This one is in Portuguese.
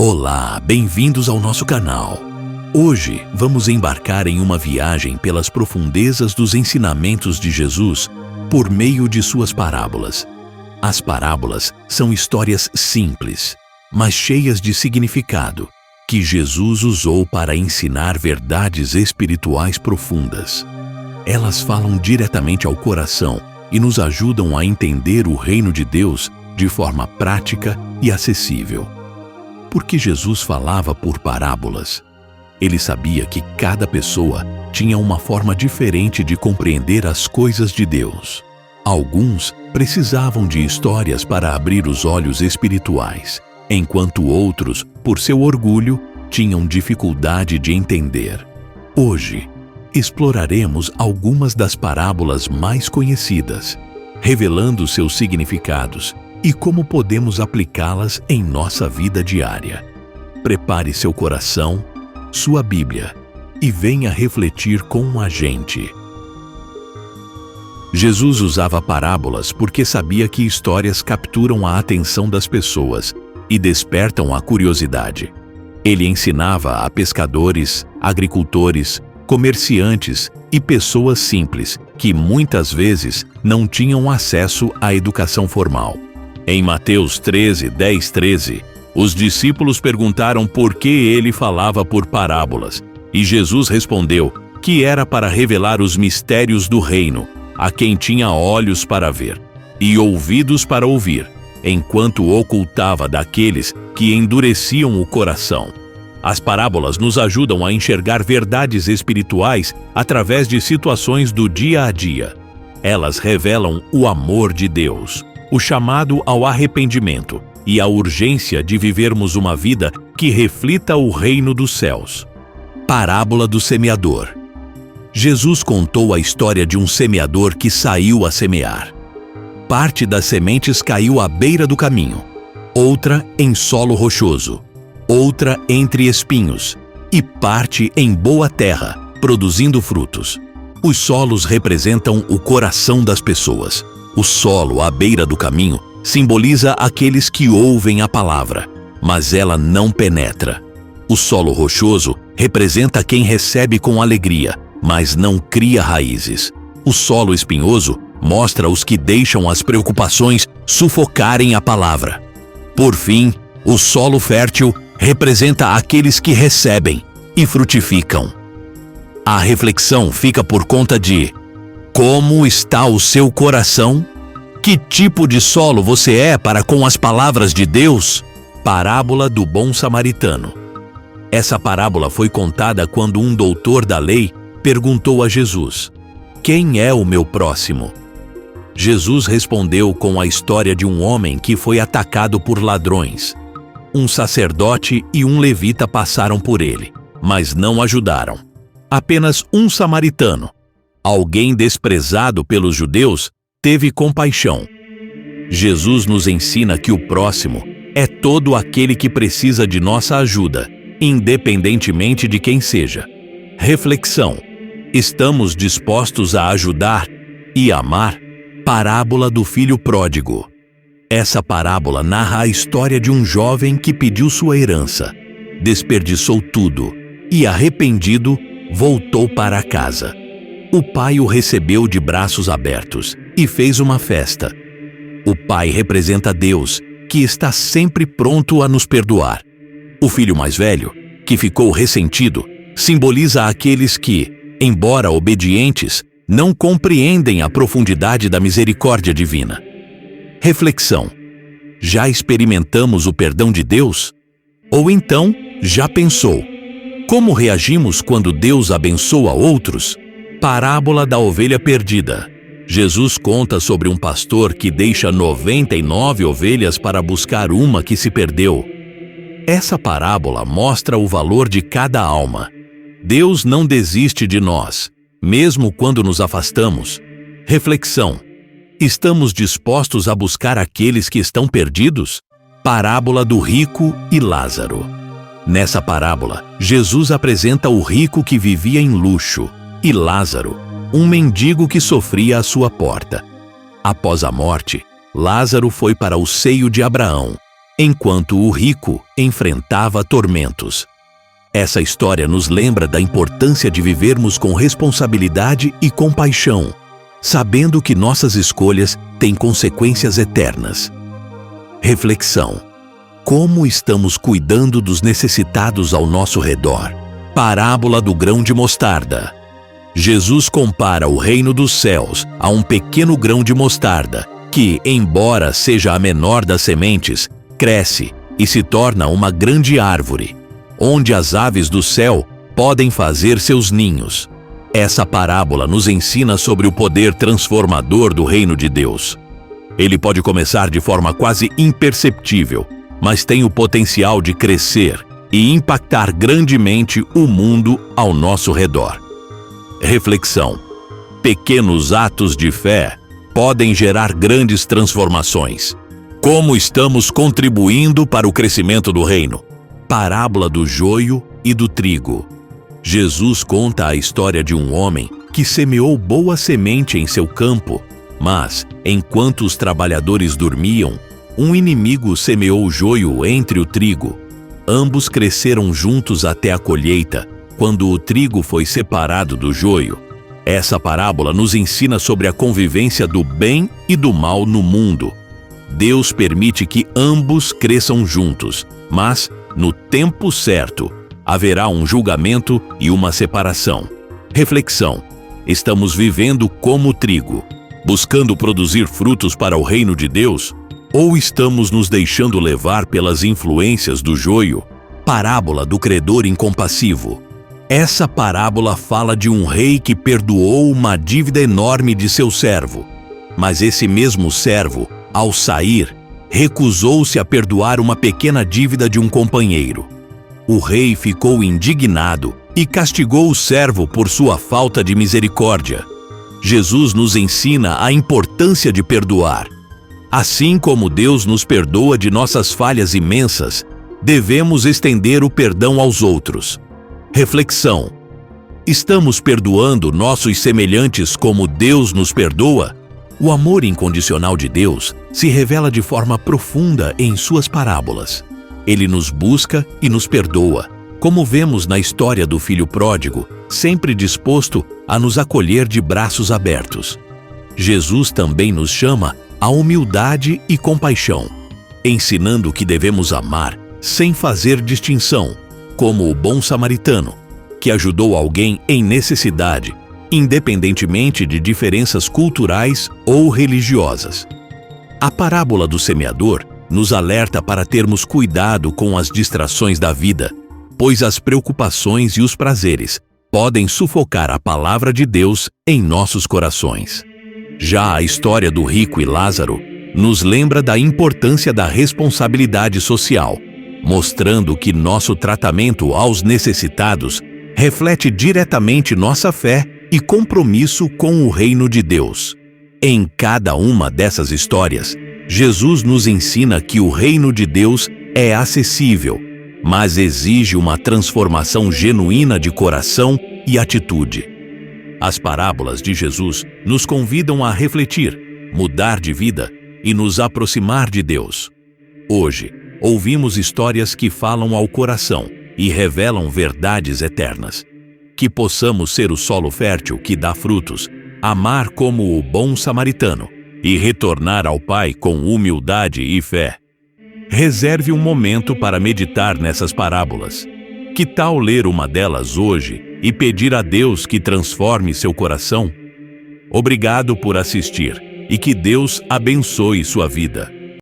Olá, bem-vindos ao nosso canal. Hoje vamos embarcar em uma viagem pelas profundezas dos ensinamentos de Jesus por meio de suas parábolas. As parábolas são histórias simples, mas cheias de significado, que Jesus usou para ensinar verdades espirituais profundas. Elas falam diretamente ao coração e nos ajudam a entender o reino de Deus de forma prática e acessível. Por que Jesus falava por parábolas? Ele sabia que cada pessoa tinha uma forma diferente de compreender as coisas de Deus. Alguns precisavam de histórias para abrir os olhos espirituais, enquanto outros, por seu orgulho, tinham dificuldade de entender. Hoje, exploraremos algumas das parábolas mais conhecidas, revelando seus significados e como podemos aplicá-las em nossa vida diária. Prepare seu coração, sua Bíblia e venha refletir com a gente. Jesus usava parábolas porque sabia que histórias capturam a atenção das pessoas e despertam a curiosidade. Ele ensinava a pescadores, agricultores, comerciantes e pessoas simples que muitas vezes não tinham acesso à educação formal. Em Mateus 10:13, os discípulos perguntaram por que ele falava por parábolas, e Jesus respondeu que era para revelar os mistérios do reino a quem tinha olhos para ver e ouvidos para ouvir, enquanto ocultava daqueles que endureciam o coração. As parábolas nos ajudam a enxergar verdades espirituais através de situações do dia a dia. Elas revelam o amor de Deus, o chamado ao arrependimento e a urgência de vivermos uma vida que reflita o reino dos céus. Parábola do semeador. Jesus contou a história de um semeador que saiu a semear. Parte das sementes caiu à beira do caminho, outra em solo rochoso, outra entre espinhos e parte em boa terra, produzindo frutos. Os solos representam o coração das pessoas. O solo à beira do caminho simboliza aqueles que ouvem a palavra, mas ela não penetra. O solo rochoso representa quem recebe com alegria, mas não cria raízes. O solo espinhoso mostra os que deixam as preocupações sufocarem a palavra. Por fim, o solo fértil representa aqueles que recebem e frutificam. A reflexão fica por conta de: como está o seu coração? Que tipo de solo você é para com as palavras de Deus? Parábola do bom samaritano. Essa parábola foi contada quando um doutor da lei perguntou a Jesus: quem é o meu próximo? Jesus respondeu com a história de um homem que foi atacado por ladrões. Um sacerdote e um levita passaram por ele, mas não ajudaram. Apenas um samaritano, alguém desprezado pelos judeus, teve compaixão. Jesus nos ensina que o próximo é todo aquele que precisa de nossa ajuda, independentemente de quem seja. Reflexão: estamos dispostos a ajudar e amar? Parábola do filho pródigo. Essa parábola narra a história de um jovem que pediu sua herança, desperdiçou tudo e, arrependido, voltou para casa. O pai o recebeu de braços abertos e fez uma festa. O pai representa Deus, que está sempre pronto a nos perdoar. O filho mais velho, que ficou ressentido, simboliza aqueles que, embora obedientes, não compreendem a profundidade da misericórdia divina. Reflexão: já experimentamos o perdão de Deus? Ou então, já pensou: como reagimos quando Deus abençoa outros? Parábola da ovelha perdida. Jesus conta sobre um pastor que deixa 99 ovelhas para buscar uma que se perdeu. Essa parábola mostra o valor de cada alma. Deus não desiste de nós, mesmo quando nos afastamos. Reflexão: estamos dispostos a buscar aqueles que estão perdidos? Parábola do rico e Lázaro. Nessa parábola, Jesus apresenta o rico que vivia em luxo e Lázaro, um mendigo que sofria à sua porta. Após a morte, Lázaro foi para o seio de Abraão. enquanto o rico enfrentava tormentos. Essa história nos lembra da importância de vivermos com responsabilidade e compaixão, sabendo que nossas escolhas têm consequências eternas. Reflexão: como estamos cuidando dos necessitados ao nosso redor? Parábola do grão de mostarda. Jesus compara o reino dos céus a um pequeno grão de mostarda que, embora seja a menor das sementes, cresce e se torna uma grande árvore, onde as aves do céu podem fazer seus ninhos. Essa parábola nos ensina sobre o poder transformador do reino de Deus. Ele pode começar de forma quase imperceptível, mas tem o potencial de crescer e impactar grandemente o mundo ao nosso redor. Reflexão: pequenos atos de fé podem gerar grandes transformações. Como estamos contribuindo para o crescimento do reino? Parábola do joio e do trigo. Jesus conta a história de um homem que semeou boa semente em seu campo, mas, enquanto os trabalhadores dormiam, um inimigo semeou o joio entre o trigo. Ambos cresceram juntos até a colheita, quando o trigo foi separado do joio. Essa parábola nos ensina sobre a convivência do bem e do mal no mundo. Deus permite que ambos cresçam juntos, mas, no tempo certo, haverá um julgamento e uma separação. Reflexão: estamos vivendo como trigo, buscando produzir frutos para o reino de Deus? Ou estamos nos deixando levar pelas influências do joio? Parábola do credor incompassivo. Essa parábola fala de um rei que perdoou uma dívida enorme de seu servo. Mas esse mesmo servo, ao sair, recusou-se a perdoar uma pequena dívida de um companheiro. O rei ficou indignado e castigou o servo por sua falta de misericórdia. Jesus nos ensina a importância de perdoar. Assim como Deus nos perdoa de nossas falhas imensas, devemos estender o perdão aos outros. Reflexão: estamos perdoando nossos semelhantes como Deus nos perdoa? O amor incondicional de Deus se revela de forma profunda em suas parábolas. Ele nos busca e nos perdoa, como vemos na história do filho pródigo, sempre disposto a nos acolher de braços abertos. Jesus também nos chama à humildade e compaixão, ensinando que devemos amar sem fazer distinção, como o bom samaritano, que ajudou alguém em necessidade, independentemente de diferenças culturais ou religiosas. A parábola do semeador nos alerta para termos cuidado com as distrações da vida, pois as preocupações e os prazeres podem sufocar a palavra de Deus em nossos corações. Já a história do rico e Lázaro nos lembra da importância da responsabilidade social, mostrando que nosso tratamento aos necessitados reflete diretamente nossa fé e compromisso com o reino de Deus. Em cada uma dessas histórias, Jesus nos ensina que o reino de Deus é acessível, mas exige uma transformação genuína de coração e atitude. As parábolas de Jesus nos convidam a refletir, mudar de vida e nos aproximar de Deus. Hoje, ouvimos histórias que falam ao coração e revelam verdades eternas. Que possamos ser o solo fértil que dá frutos, amar como o bom samaritano e retornar ao Pai com humildade e fé. Reserve um momento para meditar nessas parábolas. Que tal ler uma delas hoje e pedir a Deus que transforme seu coração? Obrigado por assistir e que Deus abençoe sua vida.